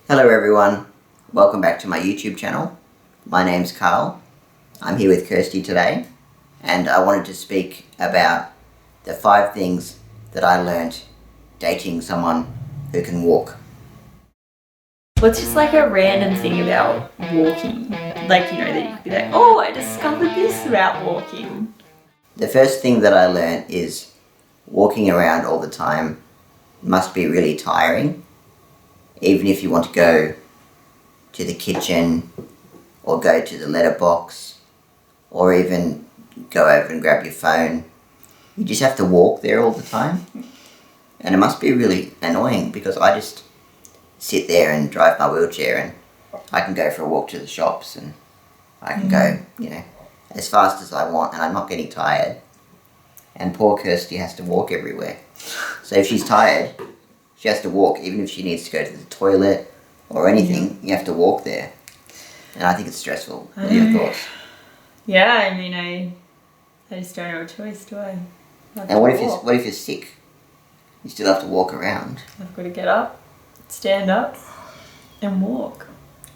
Hello everyone, welcome back to my YouTube channel. My name's Carl. I'm here with Kirsty today, and I wanted to speak about the 5 things that I learnt dating someone who can walk. What's just like a random thing about walking? Like, that you could be like, oh, I discovered this about walking. The first thing that I learnt is walking around all the time must be really tiring. Even if you want to go to the kitchen or go to the letterbox or even go over and grab your phone, you just have to walk there all the time. And it must be really annoying because I just sit there and drive my wheelchair and I can go for a walk to the shops and I can go, as fast as I want and I'm not getting tired. And poor Kirsty has to walk everywhere. So if she's tired, she has to walk, even if she needs to go to the toilet or anything, you have to walk there. And I think it's stressful. What are your thoughts? Yeah, I just don't have a choice, do I? And what if you're sick? You still have to walk around. I've got to get up, stand up, and walk.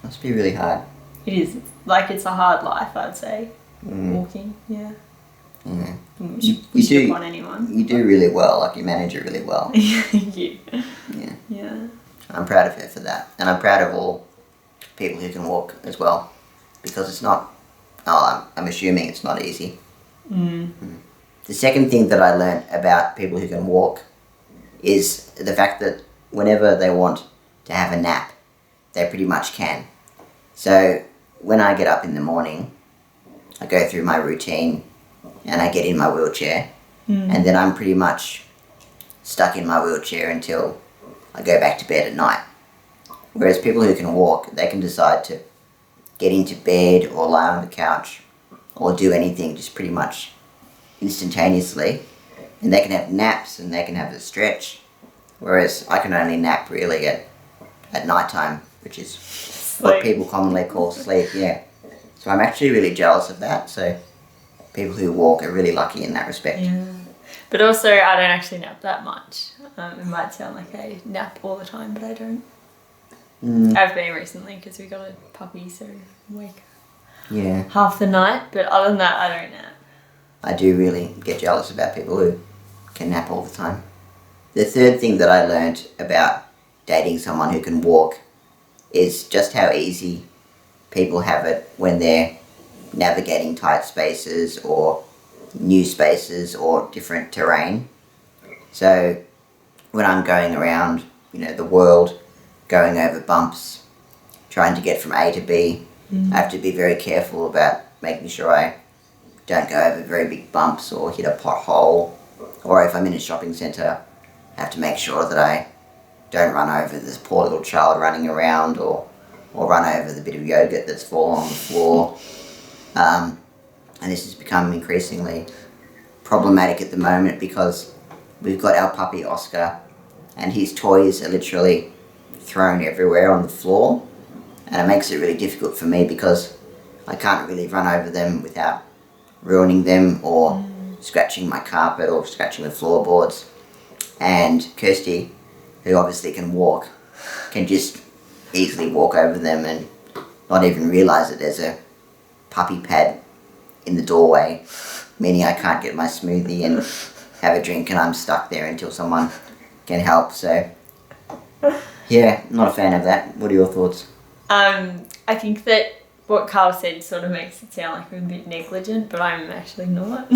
Must be really hard. It is. It's a hard life, I'd say. Walking, yeah. Yeah. You do on anyone. You do really well, you manage it really well. Thank you. Yeah. I'm proud of her for that. And I'm proud of all people who can walk as well. Because it's not, I'm assuming it's not easy. The second thing that I learned about people who can walk is the fact that whenever they want to have a nap, they pretty much can. So when I get up in the morning, I go through my routine and I get in my wheelchair and then I'm pretty much stuck in my wheelchair until I go back to bed at night. Whereas people who can walk, they can decide to get into bed or lie on the couch or do anything just pretty much instantaneously. And they can have naps and they can have a stretch. Whereas I can only nap really at night time, which is what people commonly call sleep, yeah. So I'm actually really jealous of that. So people who walk are really lucky in that respect. Yeah. But also, I don't actually nap that much. It might sound like I nap all the time, but I don't. I've been recently because we got a puppy, so I'm awake half the night. But other than that, I don't nap. I do really get jealous about people who can nap all the time. The third thing that I learned about dating someone who can walk is just how easy people have it when they're navigating tight spaces or new spaces or different terrain. So when I'm going around, the world, going over bumps, trying to get from A to B, I have to be very careful about making sure I don't go over very big bumps or hit a pothole. Or if I'm in a shopping centre, I have to make sure that I don't run over this poor little child running around or run over the bit of yogurt that's fallen on the floor. And this has become increasingly problematic at the moment because we've got our puppy Oscar and his toys are literally thrown everywhere on the floor, and it makes it really difficult for me because I can't really run over them without ruining them or scratching my carpet or scratching the floorboards. And Kirsty, who obviously can walk, can just easily walk over them and not even realise that there's a puppy pad in the doorway, meaning I can't get my smoothie and have a drink and I'm stuck there until someone can help. So yeah, not a fan of that. What are your thoughts? I think that what Carl said sort of makes it sound like I'm a bit negligent, but I'm actually not.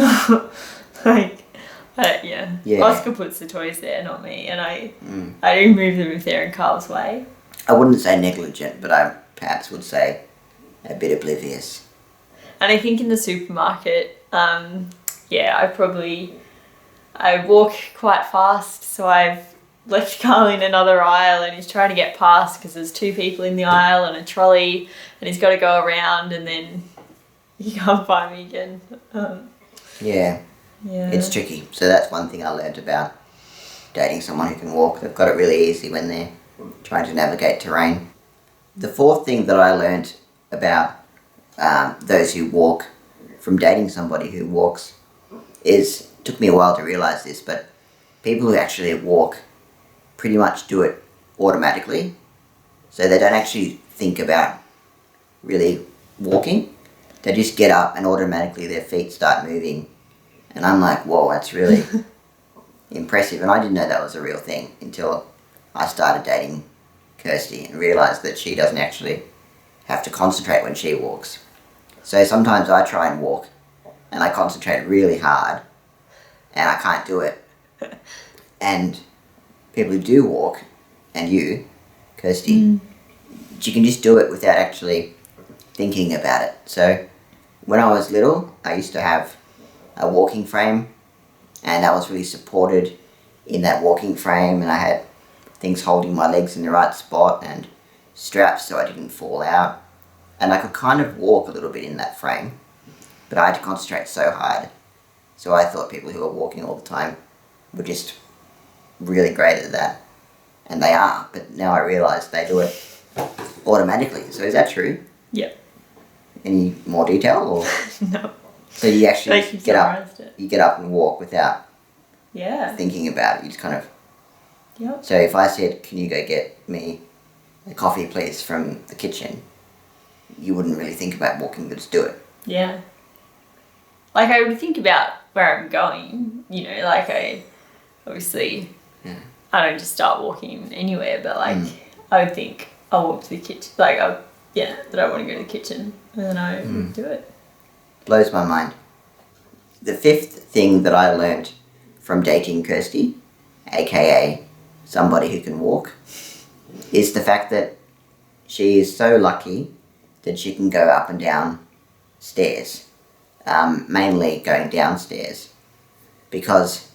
Oscar puts the toys there, not me, and I do move them if they're in Carl's way. I wouldn't say negligent, but I perhaps would say a bit oblivious. And I think in the supermarket, I walk quite fast, so I've left Carl in another aisle and he's trying to get past because there's 2 people in the aisle and a trolley and he's got to go around and then he can't find me again. Yeah, it's tricky. So that's one thing I learned about dating someone who can walk. They've got it really easy when they're trying to navigate terrain. The fourth thing that I learned about those who walk from dating somebody who walks took me a while to realise this, but people who actually walk pretty much do it automatically. So they don't actually think about really walking. They just get up and automatically their feet start moving. And I'm like, whoa, that's really impressive. And I didn't know that was a real thing until I started dating Kirsty and realised that she doesn't actually have to concentrate when she walks. So sometimes I try and walk and I concentrate really hard and I can't do it. And people who do walk, and you, Kirsty, you can just do it without actually thinking about it. So when I was little, I used to have a walking frame, and I was really supported in that walking frame, and I had things holding my legs in the right spot and straps so I didn't fall out. And I could kind of walk a little bit in that frame, but I had to concentrate so hard. So I thought people who were walking all the time were just really great at that. And they are, but now I realise they do it automatically. So is that true? Yep. Any more detail? Or? No. So you actually Like you get up. summarised it. You get up and walk without Yeah. thinking about it. You just kind of. Yep. So if I said, "Can you go get me a coffee, please, from the kitchen?" you wouldn't really think about walking. You just do it. Yeah. Like I would think about where I'm going. You know, like I obviously I don't just start walking anywhere, but like I would think I'll walk to the kitchen. Like that I want to go to the kitchen, and then I would do it. Blows my mind. The fifth thing that I learned from dating Kirsty, aka somebody who can walk, is the fact that she is so lucky that she can go up and down stairs, mainly going downstairs, because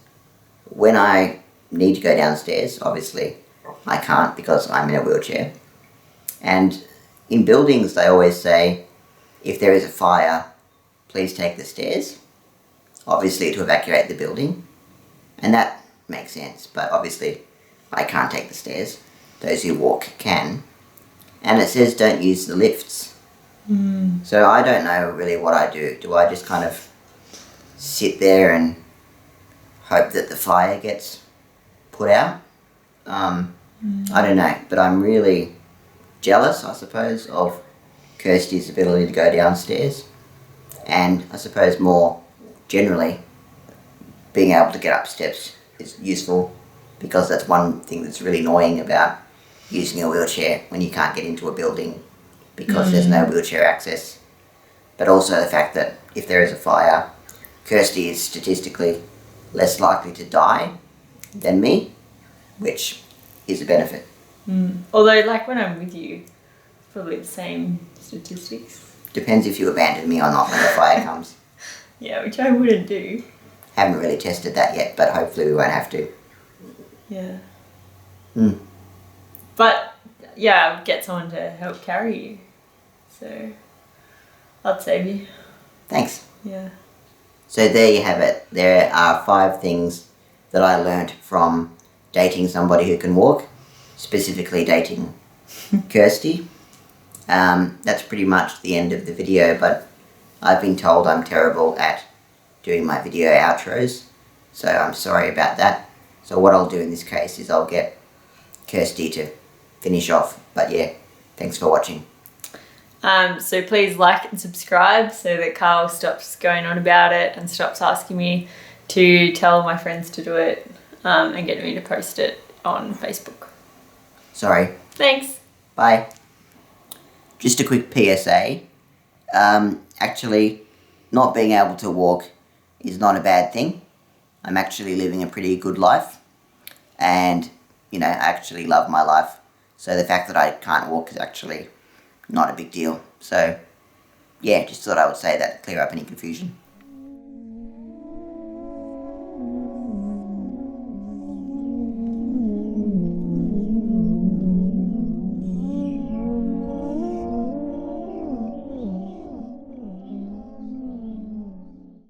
when I need to go downstairs, obviously I can't because I'm in a wheelchair, and in buildings they always say, if there is a fire, please take the stairs, obviously to evacuate the building, and that makes sense, but obviously I can't take the stairs. Those who walk can. And it says don't use the lifts. So I don't know really what I do. Do I just kind of sit there and hope that the fire gets put out? I don't know, but I'm really jealous, I suppose, of Kirsty's ability to go downstairs, and I suppose more generally being able to get up steps is useful, because that's one thing that's really annoying about using a wheelchair when you can't get into a building because there's no wheelchair access. But also the fact that if there is a fire, Kirsty is statistically less likely to die than me, which is a benefit. Although, like when I'm with you, it's probably the same statistics. Depends if you abandon me or not when the fire comes. Yeah, which I wouldn't do. Haven't really tested that yet, but hopefully we won't have to. Yeah. Mm. But yeah, I would get someone to help carry you. So I'd save you. Thanks. Yeah. So there you have it. There are 5 things that I learnt from dating somebody who can walk, specifically dating Kirsty. That's pretty much the end of the video, but I've been told I'm terrible at doing my video outros, so I'm sorry about that. So what I'll do in this case is I'll get Kirsty to finish off. But yeah, thanks for watching. So please like and subscribe so that Carl stops going on about it and stops asking me to tell my friends to do it, and get me to post it on Facebook. Sorry. Thanks. Bye. Just a quick PSA. Actually, not being able to walk is not a bad thing. I'm actually living a pretty good life, and I actually love my life. So the fact that I can't walk is actually not a big deal. So yeah, just thought I would say that to clear up any confusion.